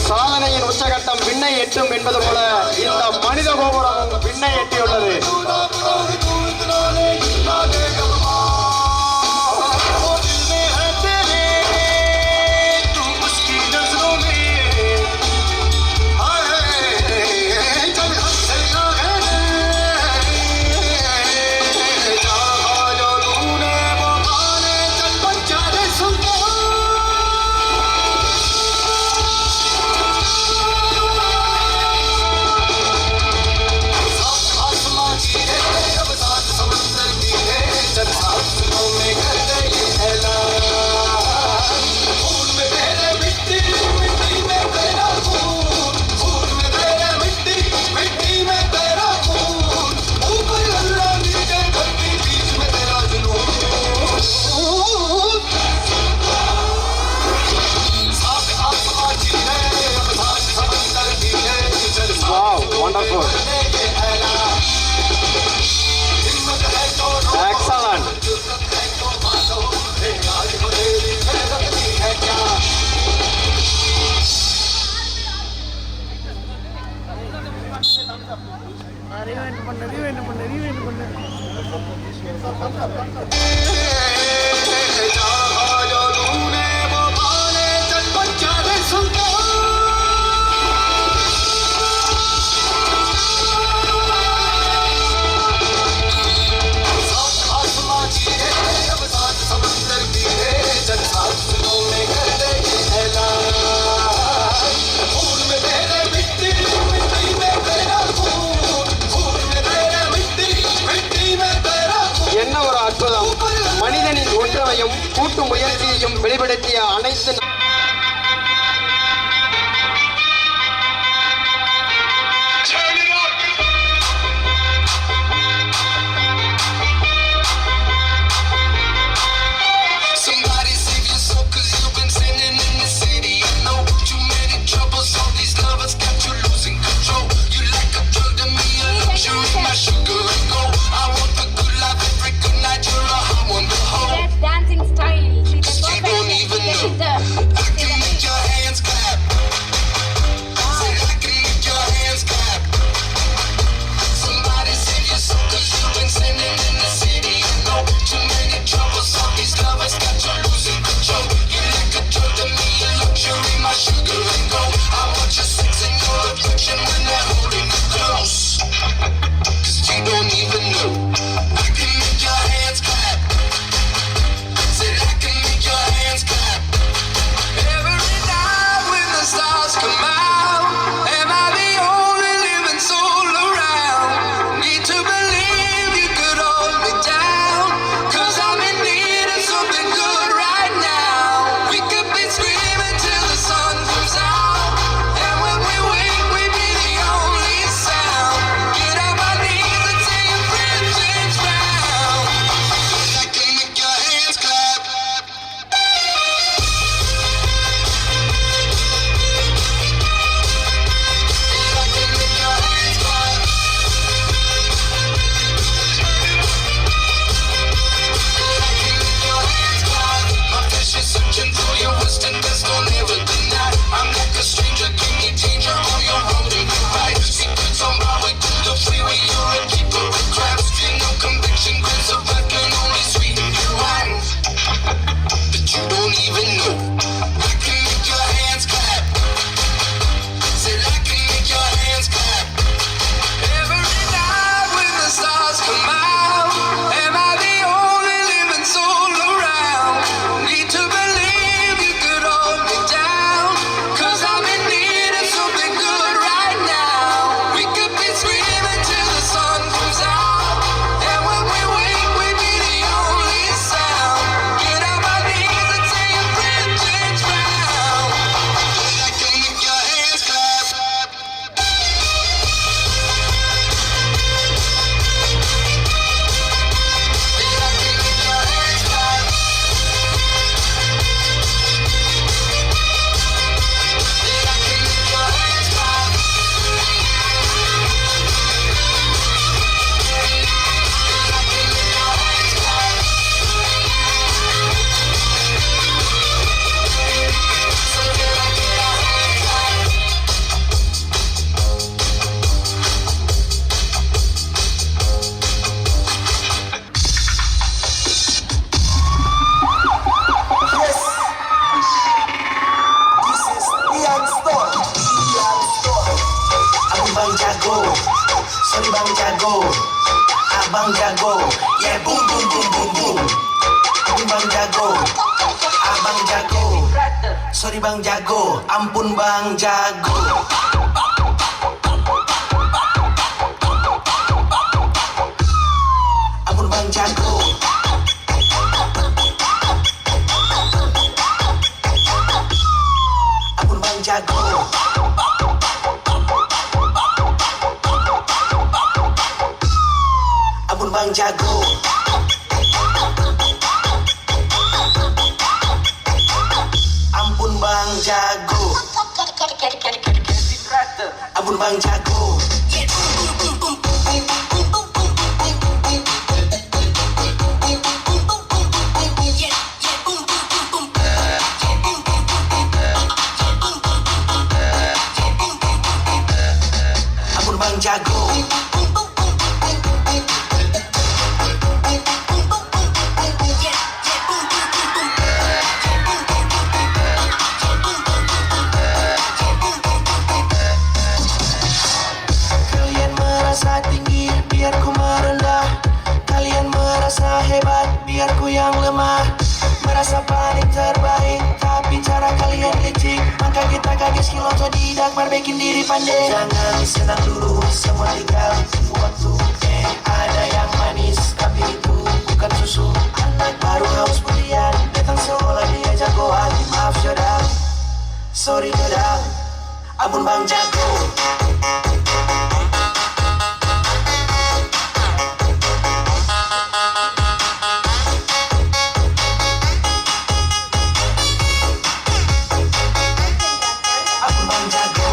சாதனையின் உச்சகட்டம் விண்ணை எட்டும் என்பது போல இந்த மனித கோபுரம் விண்ணை எட்டியுள்ளது. Wonderful. Excellent. என்ன ஒரு அற்புதம்! மனிதனின் ஒற்றுமையும் கூட்டு முயற்சியையும் வெளிப்படுத்திய அனைத்து Somebody save your soul 'cause you've been sinning in the city. No Abang jago, abang jago. Yeah, boom boom boom boom boom. Bang jago, abang jago. Sorry bang jago, ampun bang jago. Ampun bang jago. Ampun bang jago. Ampun bang jago. Ampun bang jago. Ampun bang jago. Ampun bang jago. Kalian merasa tinggi, biar ku merendah. Kalian merasa hebat, biar ku yang lemah. Merasa paling terbaik, tapi cara kalian licik. Maka kita kaget skill otodidak, perbaikin diri pandai. Jangan senang dulu, semua tinggal tunggu waktu. Ada yang manis, tapi itu bukan susu. Anak baru haus bulian, datang sekolah dia jagoan. Maaf saudara, sorry saudara. Ampun bang jago. Ampun bang jago.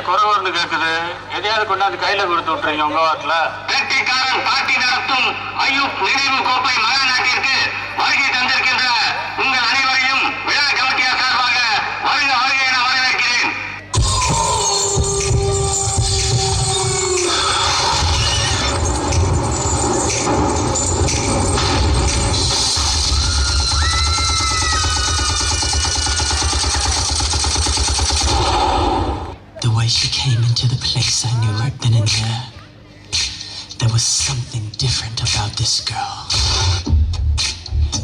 குறவர்னு கேக்குது எதையாவது கொண்டாந்து கையில கொடுத்து விட்டுறீங்க உங்க வாட்டில. வேட்டைக்காரன் party நடத்தும் ஐயூப் நினைவு கோப்பை மகாநாட்டிற்கு வருகை தந்திருக்கின்ற உங்கள் அனைவரையும் விழா கமிட்டியார் சார்பாக வருக வருகை என வரவேற்கிறேன். The way she came into the place, I knew right then and there. There was something different about this girl.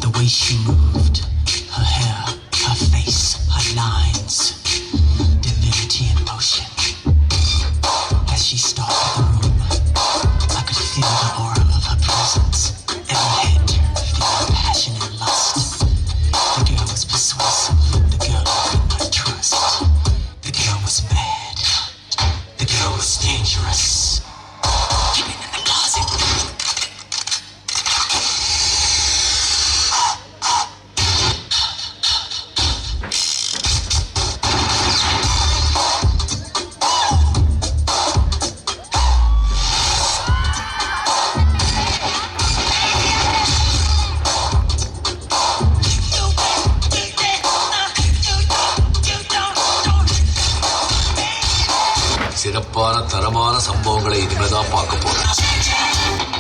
The way she moved, her hair, her face, her lines. சிறப்பான தரமான சம்பவங்களை இனிமேதான் பார்க்க போறோம்.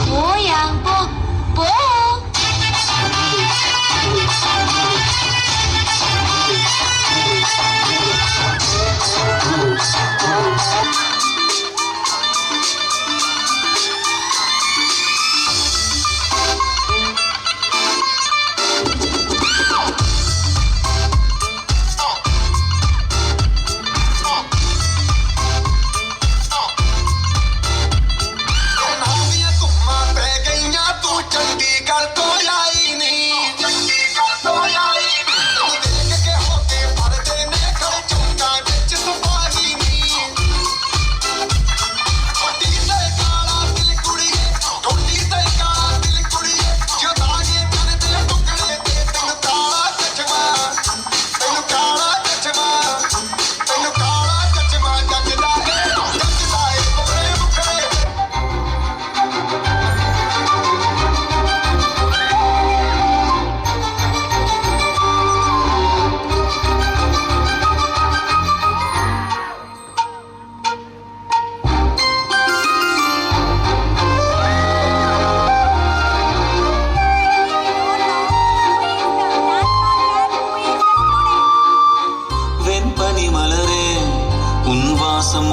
போயா போ போ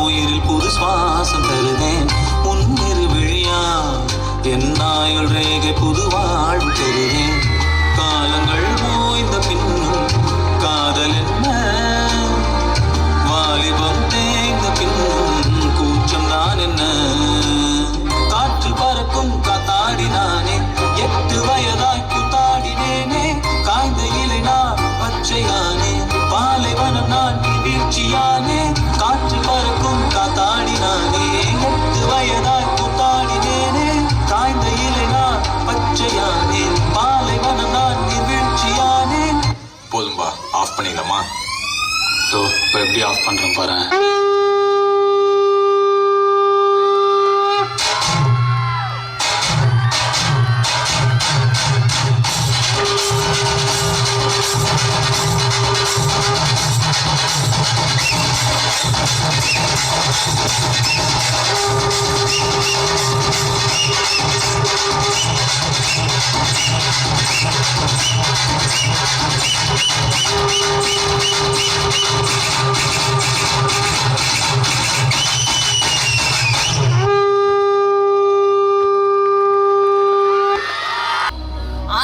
உயிரில் புது சுவாசம் தருதேன் முன்னிரு விழியா என்னாயுள் ரேகை புது வாழ்வு தருதேன் காலங்கள் ஓய்ந்த பின்னும் காதல் என்ன வாலிபம் தேய்ந்த பின்னும் கூச்சம் தான் என்ன காற்று பறக்கும் காத்தாடினானே 8 வயதாய் கூத்தாடினேனே காய்ந்த இலை நான் பச்சையானே பாலைவனம் நான் வீழ்ச்சியானே காற்று பறக்கும் காத்தாடினானே 8 வயதாய் கூத்தாடினேனே காய்ந்த இலை நான் பச்சையானே பாலைவனம் நான் வீழ்ச்சியானே. போதும்பா, ஆஃப் பண்ணிடலாமா? இப்போ எப்படி ஆஃப் பண்றேன் பாரு.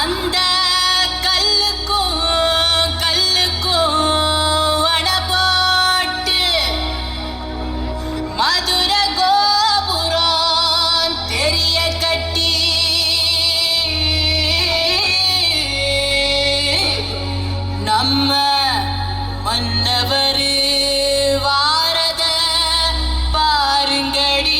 அந்த கல்லுக்கும் வட போட்டு மதுர கோபுரம் தெரிய கட்டி நம்ம மன்னவர் வாரத பாருங்கடி.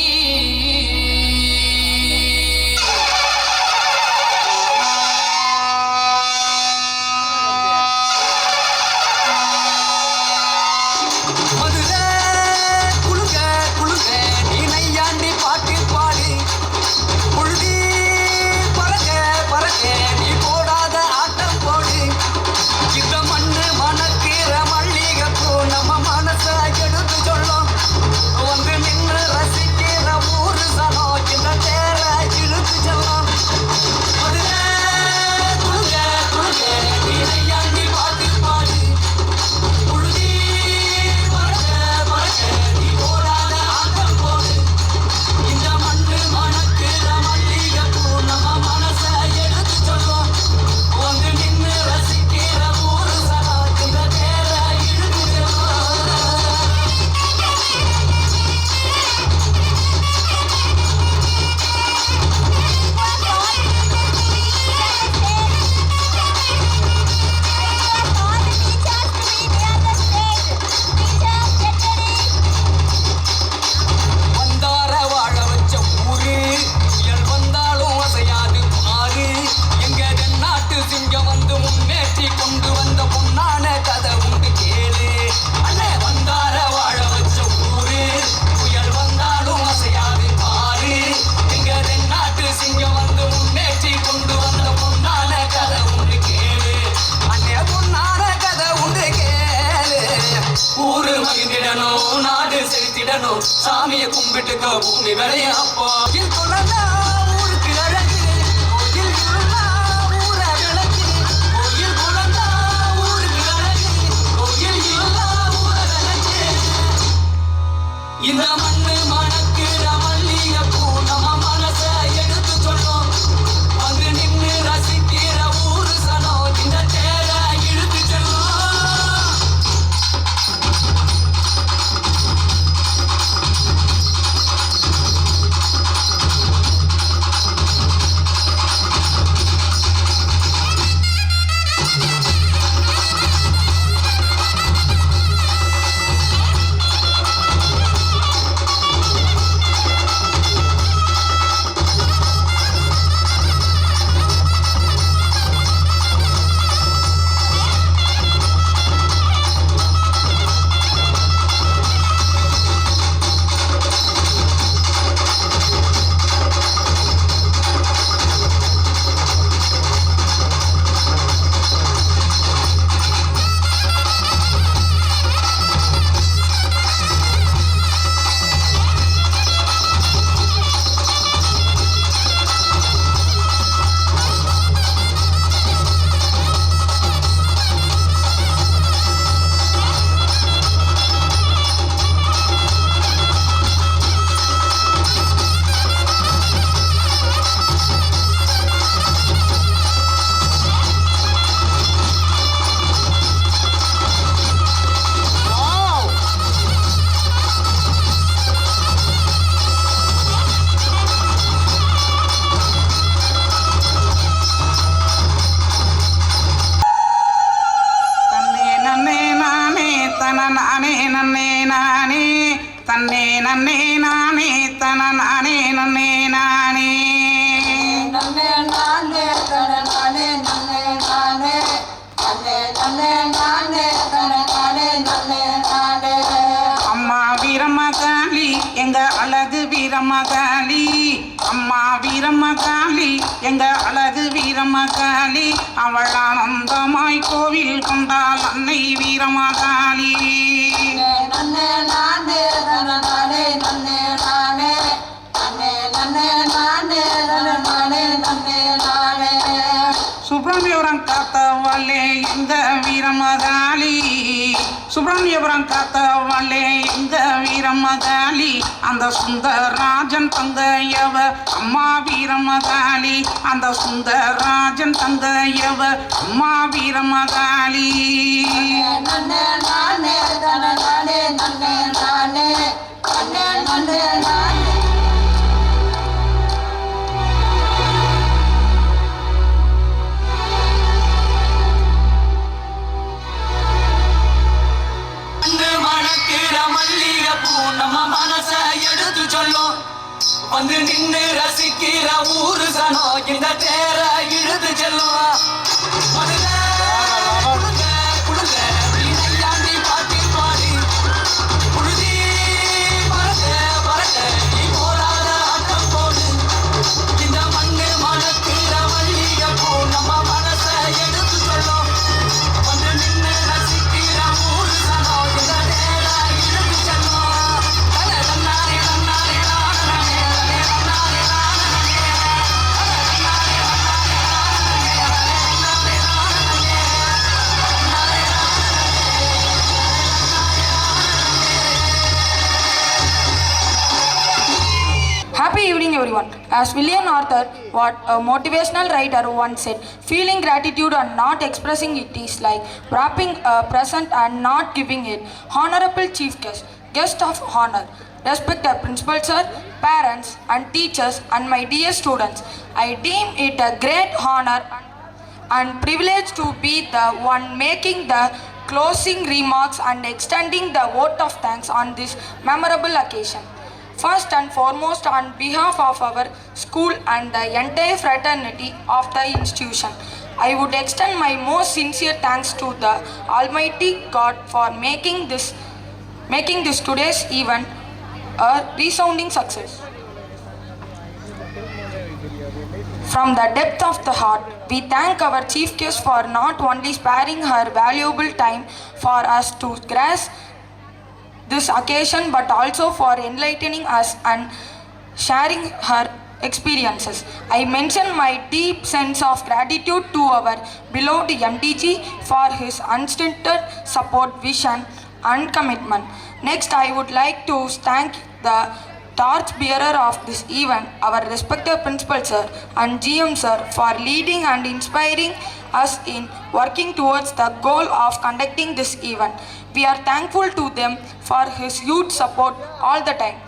பறக்க நீ போடாத ஆட்டம் போடு இந்த மண்ணு விடணும் சாமியை கும்பிட்டுக்க பூமி விளைய அப்போ ஊருக்கு அழகு கோயில் இருந்தா ஊர விளக்கு கோயில் குழந்தா ஊருக்கு அழகு கோயில் இருந்தா ஊர விளக்கு இந்த மண்ணு மணக்கிற மல்லிகைப்பூ நம்ம மனச எடுத்து சொல்லும் வந்து நின்று ரசிக்கிற ஊரு சனம் இந்த தேர இழுத்து செல்லும் நானே நன்னே நானே தன்னே நன்னே நானே தன நானே நன்னே நானே நன்னே நானே தன நானே நன்னே நானே நன்னே நன்னே நானே தன நானே நன்னே நானே அம்மா வீரமகாளி எங்க அழகு வீரமகாளி அம்மா வீரமகாளி எங்க அழகு வீரமகாளி அவள் ஆனந்தமாய் கோவில் கொண்டாள் அன்னை வீரமகாளி நன்னே நானே தன நானே நன்னே நானே நன்னே நன்னே நானே தன நானே நன்னே நானே சுப்பிரமணியபுரம் காத்தவளே எங்க வீரமகாளி சுப்பிரமணியபுரம் காத்தவளே எங்க வீரமகாளி அந்த சுந்தரராஜன் தங்கையவ அம்மா வீரமகாளி அந்த சுந்தரராஜன் தங்கையவ அம்மா வீரமகாளி நன்னே நானே தன நானே நன்னே நானே நன்னே நன்னே நானே மணக்கிற மல்லிகைப்பூ நம்ம மனச எடுத்து சொல்லும் வந்து நின்று ரசிக்கிற ஊரு சனம் இந்த தேர இழுத்து செல்லும் குடுங்க குடுங்க நையாண்டி பாட்டி பாடி புழுதி பறக்க பறக்க நீ போராத ஆட்டம் போடு இந்த மண்ணு மணக்கிற மல்லிகைப்பூ நம்ம மனச எடுத்து சொல்லும் வந்து நின்று ரசிக்கிற ஊரு சனம் இந்த தேர இழுத்து செல்லும் தன்னாரே தன்னாரே Happy evening everyone. As William Arthur, what a motivational writer once said, feeling gratitude and not expressing it is like wrapping a present and not giving it. Honorable Chief Guest, Guest of Honor, respected Principal Sir, parents and teachers and my dear students, I deem it a great honor and privilege to be the one making the closing remarks and extending the vote of thanks on this memorable occasion. First and foremost, on behalf of our school and the entire fraternity of the institution, I would extend my most sincere thanks to the Almighty God for making this today's event a resounding success. From the depth of the heart, we thank our chief guest for not only sparing her valuable time for us to grasp this occasion but also for enlightening us and sharing her experiences. I mention my deep sense of gratitude to our beloved MTG for his unstinted support, vision and commitment. Next, I would like to thank the torch bearer of this event, our respected principal sir and GM sir, for leading and inspiring us in working towards the goal of conducting this event. We are thankful to them for his huge support all the time.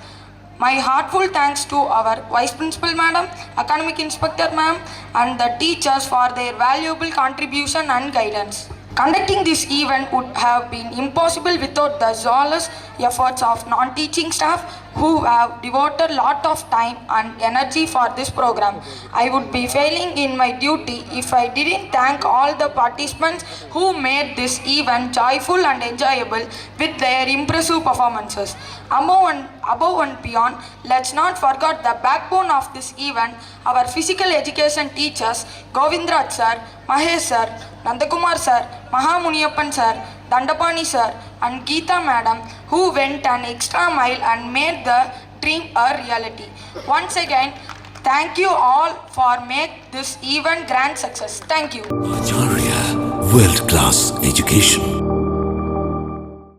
My heartfelt thanks to our Vice Principal Madam, Academic Inspector Ma'am and the teachers for their valuable contribution and guidance. Conducting this event would have been impossible without the zealous efforts of non-teaching staff who have devoted a lot of time and energy for this program. I would be failing in my duty if I didn't thank all the participants who made this event joyful and enjoyable with their impressive performances. Above and beyond, let's not forget the backbone of this event, our physical education teachers, Govindraj sir, Mahesh sir, Nandakumar sir, Mahamuniyappan sir, Dandapani sir and Geeta madam who went an extra mile and made the dream a reality. Once again, thank you all for making this event grand success. Thank you. Acharya World Class Education.